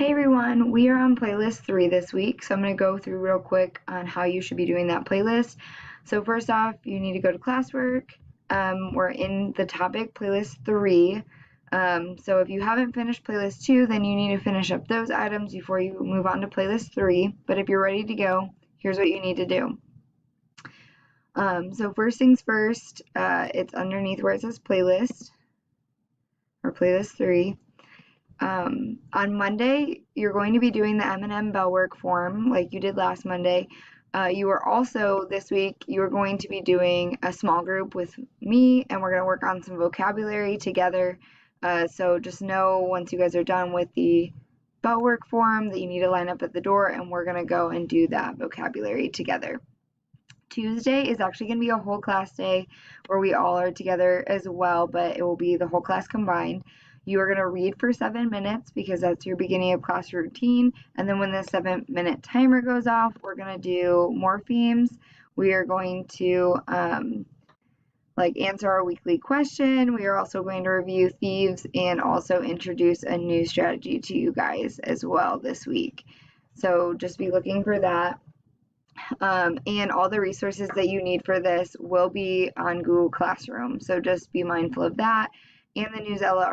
Hey everyone, we are on playlist 3 this week, so I'm going to go through real quick on how you should be doing that playlist. So first off, you need to go to classwork. We're in the topic playlist 3. So if you haven't finished playlist 2, then you need to finish up those items before you move on to playlist 3. But if you're ready to go, here's what you need to do. So first things first, it's underneath where it says playlist, or playlist 3. On Monday, you're going to be doing the M&M bell work form like you did last Monday. You are also, this week, you are going to be doing a small group with me, and we're going to work on some vocabulary together. So just know once you guys are done with the bell work form that you need to line up at the door, and we're going to go and do that vocabulary together. Tuesday is actually going to be a whole class day where we all are together as well, but it will be the whole class combined. You are going to read for 7 minutes because that's your beginning of class routine. And then when the 7-minute timer goes off, we're going to do morphemes. We are going to answer our weekly question. We are also going to review thieves and also introduce a new strategy to you guys as well this week. So just be looking for that. And all the resources that you need for this will be on Google Classroom. So just be mindful of that. And the Newsela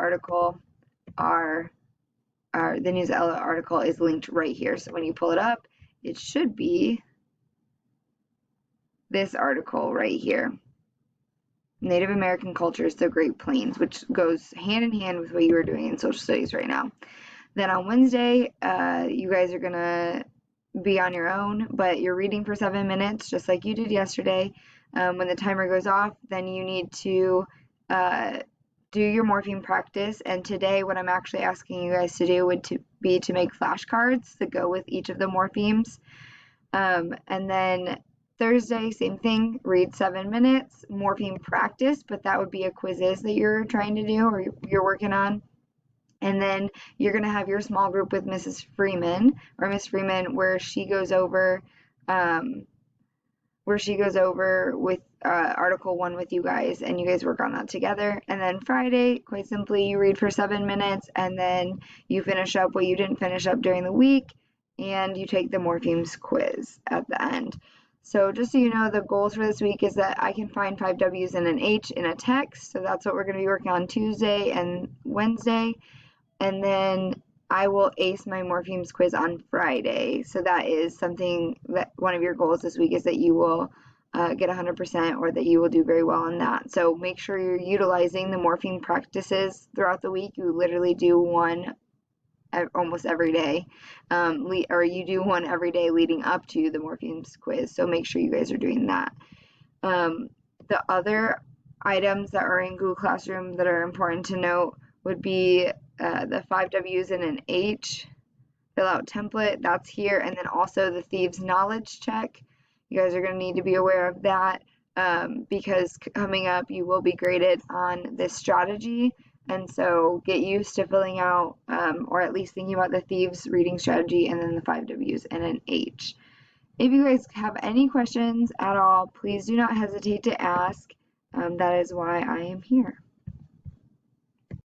article is linked right here. So when you pull it up, it should be this article right here. Native American Cultures, the Great Plains, which goes hand in hand with what you are doing in social studies right now. Then on Wednesday, you guys are gonna be on your own, but you're reading for 7 minutes, just like you did yesterday. When the timer goes off, then you need to do your morpheme practice. And today, what I'm actually asking you guys to do would be to make flashcards that go with each of the morphemes. And then Thursday, same thing, read 7 minutes, morpheme practice, but that would be a quizzes that you're trying to do or you're working on. And then you're going to have your small group with Mrs. Freeman or Miss Freeman where she goes over with Article 1 with you guys, and you guys work on that together. And then Friday, quite simply, you read for 7 minutes, and then you finish up what you didn't finish up during the week, and you take the morphemes quiz at the end. So just so you know, the goals for this week is that I can find 5 W's and an H in a text. So that's what we're going to be working on Tuesday and Wednesday. And then I will ace my morphemes quiz on Friday. So that is something that one of your goals this week is that you will get 100% or that you will do very well on that. So make sure you're utilizing the morpheme practices throughout the week. You literally do one almost every day, or you do one every day leading up to the morphemes quiz. So make sure you guys are doing that. The other items that are in Google Classroom that are important to note would be the 5 W's and an H fill out template, that's here, and then also the thieves knowledge check. You guys are going to need to be aware of that because coming up you will be graded on this strategy, and so get used to filling out or at least thinking about the thieves reading strategy and then the 5 W's and an H. If you guys have any questions at all, please do not hesitate to ask. That is why I am here.